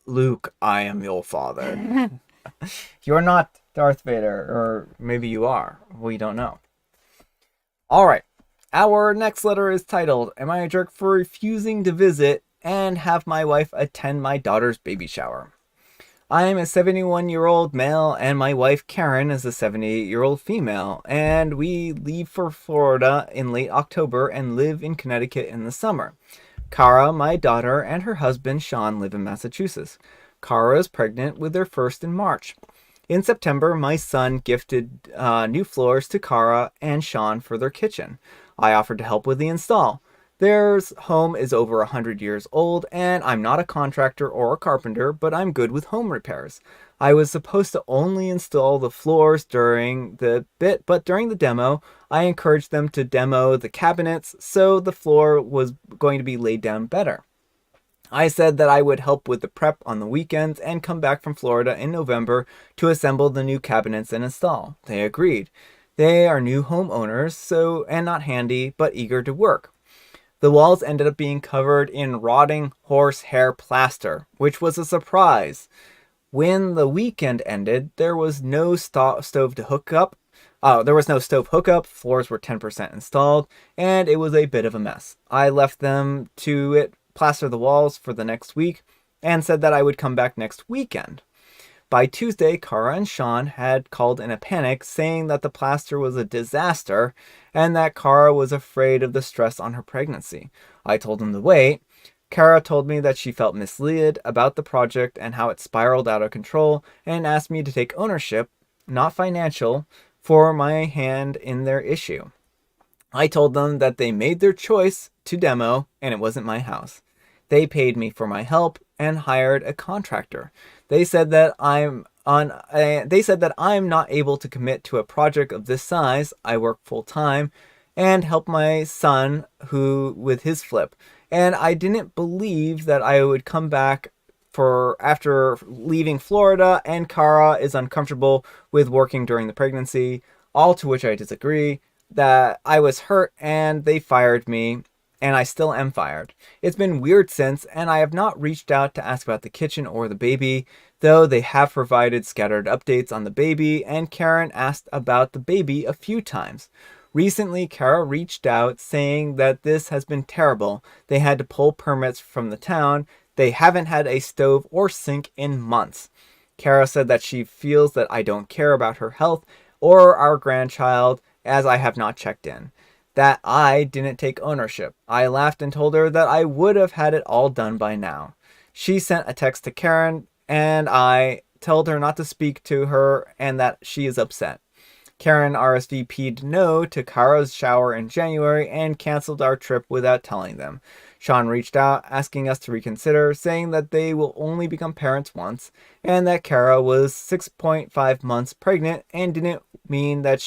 Luke, I am your father. You're not Darth Vader, or maybe you are. We don't know. All right. Our next letter is titled, Am I a jerk for refusing to visit and have my wife attend my daughter's baby shower? I am a 71-year-old male and my wife Karen is a 78-year-old female, and we leave for Florida in late October and live in Connecticut in the summer. Kara, my daughter, and her husband Sean live in Massachusetts. Kara is pregnant with their first in March. In September, my son gifted new floors to Kara and Sean for their kitchen. I offered to help with the install. Their home is over 100 years old, and I'm not a contractor or a carpenter, but I'm good with home repairs. I was supposed to only install the floors but during the demo, I encouraged them to demo the cabinets, so the floor was going to be laid down better. I said that I would help with the prep on the weekends and come back from Florida in November to assemble the new cabinets and install. They agreed. They are new homeowners, and not handy, but eager to work. The walls ended up being covered in rotting horsehair plaster, which was a surprise. When the weekend ended, there was no stove to hook up. There was no stove hookup, floors were 10% installed, and it was a bit of a mess. I left them to plaster the walls for the next week and said that I would come back next weekend. By Tuesday, Kara and Sean had called in a panic, saying that the plaster was a disaster and that Kara was afraid of the stress on her pregnancy. I told them to wait. Kara told me that she felt misled about the project and how it spiraled out of control and asked me to take ownership, not financial, for my hand in their issue. I told them that they made their choice to demo and it wasn't my house. They paid me for my help and hired a contractor. They said that I'm not able to commit to a project of this size. I work full time and help my son with his flip. And I didn't believe that I would come back after leaving Florida, and Kara is uncomfortable with working during the pregnancy, all to which I disagree, that I was hurt and they fired me, and I still am fired. It's been weird since, and I have not reached out to ask about the kitchen or the baby, though they have provided scattered updates on the baby, and Karen asked about the baby a few times. Recently, Kara reached out saying that this has been terrible. They had to pull permits from the town. They haven't had a stove or sink in months. Kara said that she feels that I don't care about her health or our grandchild, as I have not checked in. That I didn't take ownership. I laughed and told her that I would have had it all done by now. She sent a text to Karen, and I told her not to speak to her and that she is upset. Karen RSVP'd no to Kara's shower in January and canceled our trip without telling them. Sean reached out, asking us to reconsider, saying that they will only become parents once, and that Kara was 6.5 months pregnant and didn't mean what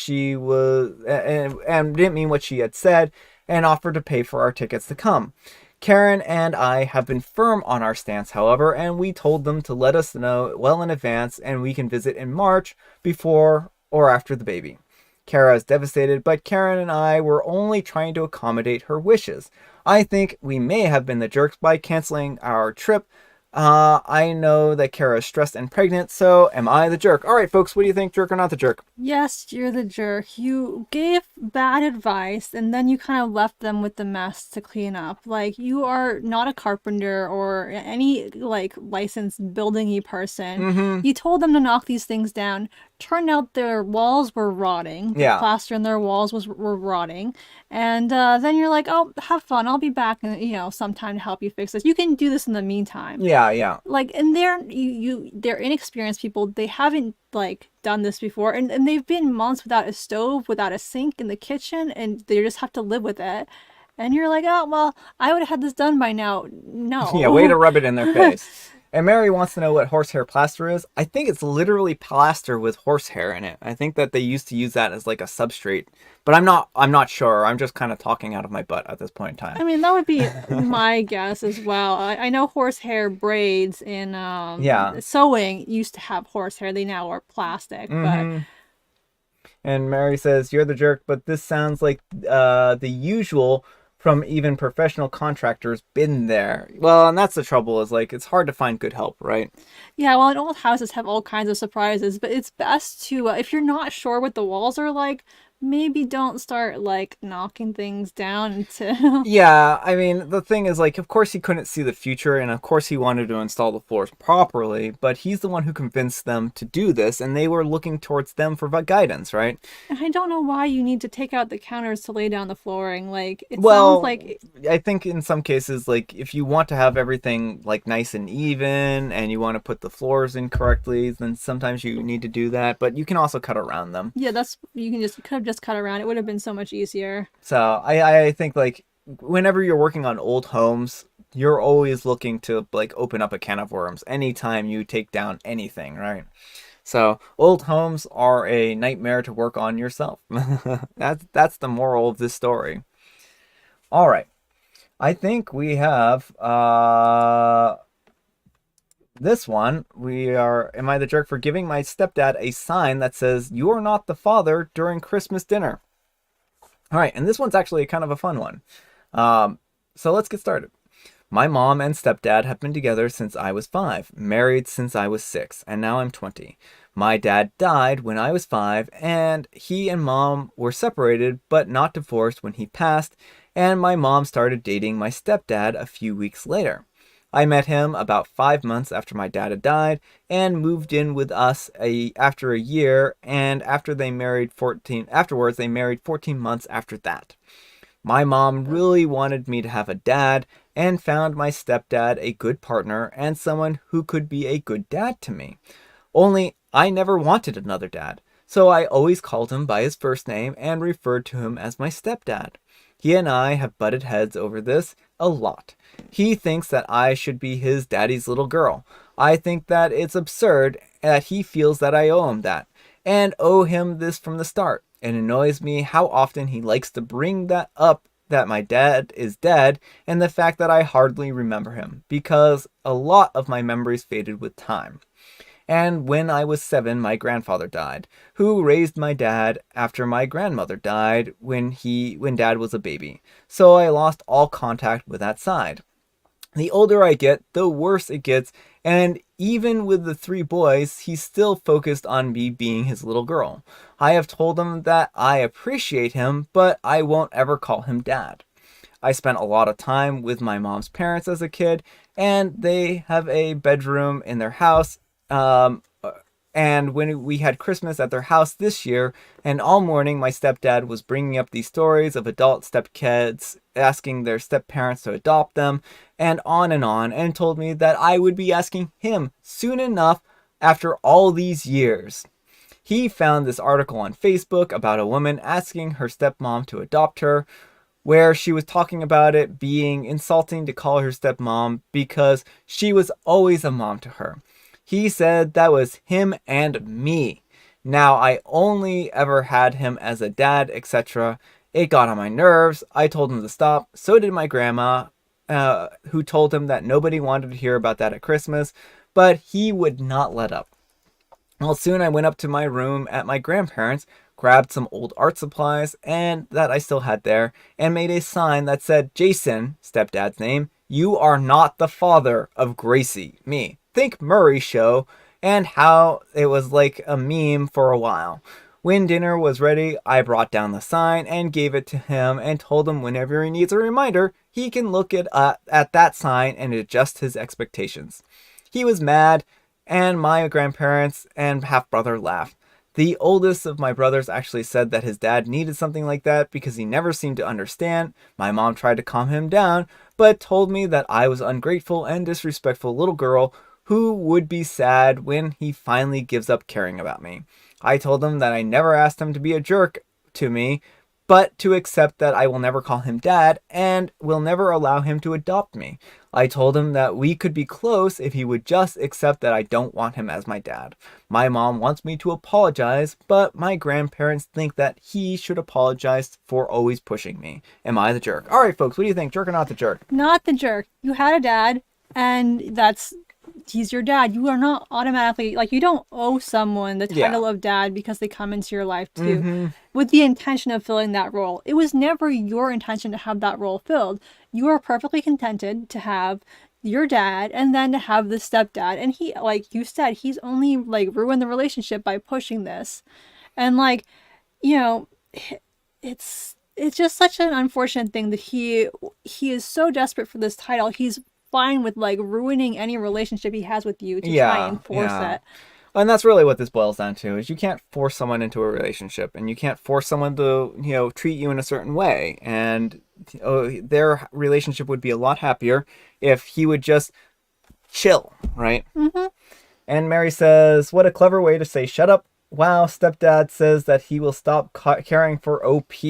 she had said, and offered to pay for our tickets to come. Karen and I have been firm on our stance, however, and we told them to let us know well in advance, and we can visit in March before or after the baby. Kara is devastated, but Karen and I were only trying to accommodate her wishes. I think we may have been the jerks by canceling our trip. I know that Kara is stressed and pregnant, so am I the jerk? All right, folks, what do you think, jerk or not the jerk? Yes, you're the jerk. You gave bad advice and then you kind of left them with the mess to clean up. Like, you are not a carpenter or any, like, licensed building-y person. Mm-hmm. You told them to knock these things down. Turned out their walls were rotting. The plaster in their walls were rotting. And then you're like, oh, have fun. I'll be back, sometime to help you fix this. You can do this in the meantime. Yeah. Like, and they're inexperienced people. They haven't, like, done this before. And they've been months without a stove, without a sink in the kitchen, and they just have to live with it. And you're like, oh, well, I would have had this done by now. No. Yeah, way to rub it in their face. And Mary wants to know what horsehair plaster is. I think it's literally plaster with horsehair in it. I think that they used to use that as like a substrate, but I'm not sure. I'm just kind of talking out of my butt at this point in time. I mean, that would be my guess as well. I know horsehair braids in sewing used to have horsehair. They now are plastic, but. And Mary says, "You're the jerk, but this sounds like the usual from even professional contractors been there." Well, and that's the trouble, is like it's hard to find good help, right? Yeah, well, and old houses have all kinds of surprises, but it's best to if you're not sure what the walls are like, maybe don't start like knocking things down into. Yeah, I mean, the thing is, like, of course he couldn't see the future, and of course he wanted to install the floors properly, but he's the one who convinced them to do this, and they were looking towards them for guidance, right? And I don't know why you need to take out the counters to lay down the flooring. Like, it sounds Well, like. I think in some cases, like, if you want to have everything, like, nice and even, and you want to put the floors in correctly, then sometimes you need to do that, but you can also cut around them. Yeah, you could have just cut around. It would have been so much easier. So I think, like, whenever you're working on old homes, you're always looking to, like, open up a can of worms anytime you take down anything, right? So old homes are a nightmare to work on yourself. That's the moral of this story. All right. I think we have this one. We are Am I the jerk for giving my stepdad a sign that says "You're not the father" during Christmas dinner? All right, and this one's actually kind of a fun one. So let's get started. My mom and stepdad have been together since I was 5, married since I was 6, and now I'm 20. My dad died when I was 5, and he and mom were separated but not divorced when he passed, and my mom started dating my stepdad a few weeks later. I met him about 5 months after my dad had died and moved in with us after a year, and afterwards they married 14 months after that. My mom really wanted me to have a dad and found my stepdad a good partner and someone who could be a good dad to me. Only I never wanted another dad, so I always called him by his first name and referred to him as my stepdad. He and I have butted heads over this a lot. He thinks that I should be his daddy's little girl. I think that it's absurd that he feels that I owe him that, and owe him this from the start. It annoys me how often he likes to bring that up, that my dad is dead, and the fact that I hardly remember him, because a lot of my memories faded with time. And when I was 7, my grandfather died, who raised my dad after my grandmother died when dad was a baby. So I lost all contact with that side. The older I get, the worse it gets, and even with the 3 boys, he's still focused on me being his little girl. I have told him that I appreciate him, but I won't ever call him dad. I spent a lot of time with my mom's parents as a kid, and they have a bedroom in their house. Um, and when we had Christmas at their house this year, and all morning my stepdad was bringing up these stories of adult stepkids asking their stepparents to adopt them, and on, and told me that I would be asking him soon enough after all these years. He found this article on Facebook about a woman asking her stepmom to adopt her, where she was talking about it being insulting to call her stepmom because she was always a mom to her. He said that was him and me. Now, I only ever had him as a dad, etc. It got on my nerves. I told him to stop. So did my grandma, who told him that nobody wanted to hear about that at Christmas, but he would not let up. Well, soon I went up to my room at my grandparents', grabbed some old art supplies and that I still had there, and made a sign that said, "Jason," stepdad's name, "you are not the father of Gracie," me. Think Murray show, and how it was like a meme for a while. When dinner was ready, I brought down the sign and gave it to him and told him whenever he needs a reminder, he can look at that sign and adjust his expectations. He was mad, and my grandparents and half-brother laughed. The oldest of my brothers actually said that his dad needed something like that because he never seemed to understand. My mom tried to calm him down, but told me that I was ungrateful and disrespectful little girl who would be sad when he finally gives up caring about me. I told him that I never asked him to be a jerk to me, but to accept that I will never call him dad and will never allow him to adopt me. I told him that we could be close if he would just accept that I don't want him as my dad. My mom wants me to apologize, but my grandparents think that he should apologize for always pushing me. Am I the jerk? All right, folks, what do you think? Jerk or not the jerk? Not the jerk. You had a dad, and he's your dad. You are not automatically, like, you don't owe someone the title of dad because they come into your life too, with the intention of filling that role. It was never your intention to have that role filled. You are perfectly contented to have your dad and then to have the stepdad. And he, like you said, he's only like ruined the relationship by pushing this. And like, you know, it's just such an unfortunate thing that he is so desperate for this title. He's fine with like ruining any relationship he has with you to try Yeah, and force yeah. it. And that's really what this boils down to, is you can't force someone into a relationship, and you can't force someone to, treat you in a certain way. And their relationship would be a lot happier if he would just chill, right? Mm-hmm. And Mary says, "What a clever way to say shut up. Wow, stepdad says that he will stop caring for OP."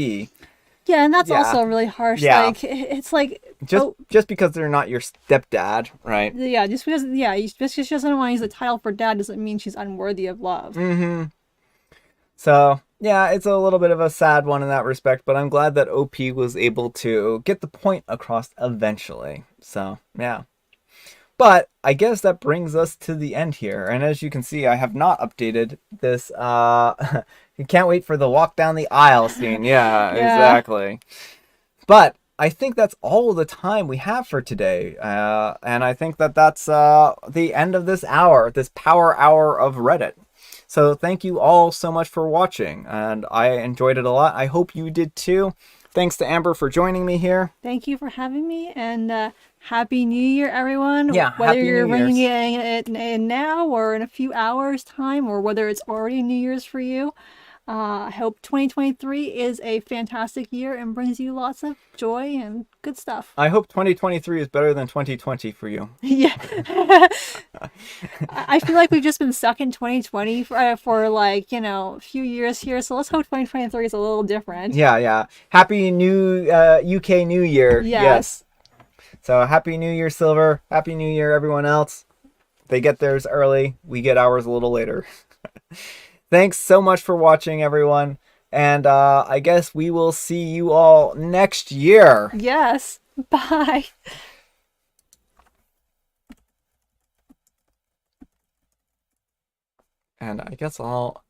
Yeah, and that's Yeah, also really harsh. yeah. Like it's like Just oh just because they're not your stepdad, right? yeah, just because she doesn't want to use the title for dad doesn't mean she's unworthy of love. Mm-hmm. So, yeah, it's a little bit of a sad one in that respect, but I'm glad that OP was able to get the point across eventually. So, yeah. But I guess that brings us to the end here. And as you can see, I have not updated this. You can't wait for the walk down the aisle scene. Yeah, Yeah. exactly. But I think that's all the time we have for today. And I think that that's the end of this hour, this power hour of Reddit. So thank you all so much for watching, and I enjoyed it a lot. I hope you did too. Thanks to Amber for joining me here. Thank you for having me, and Happy New Year, everyone. Yeah, Whether Happy you're New bringing Year's. it in now or in a few hours' time, or whether it's already New Year's for you, I hope 2023 is a fantastic year and brings you lots of joy and good stuff. I hope 2023 is better than 2020 for you. Yeah. I feel like we've just been stuck in 2020 for like, a few years here. So let's hope 2023 is a little different. Yeah, yeah. Happy New UK New Year. Yes. So Happy New Year, Silver. Happy New Year, everyone else. They get theirs early. We get ours a little later. Thanks so much for watching, everyone. And I guess we will see you all next year. Yes. Bye. And I guess I'll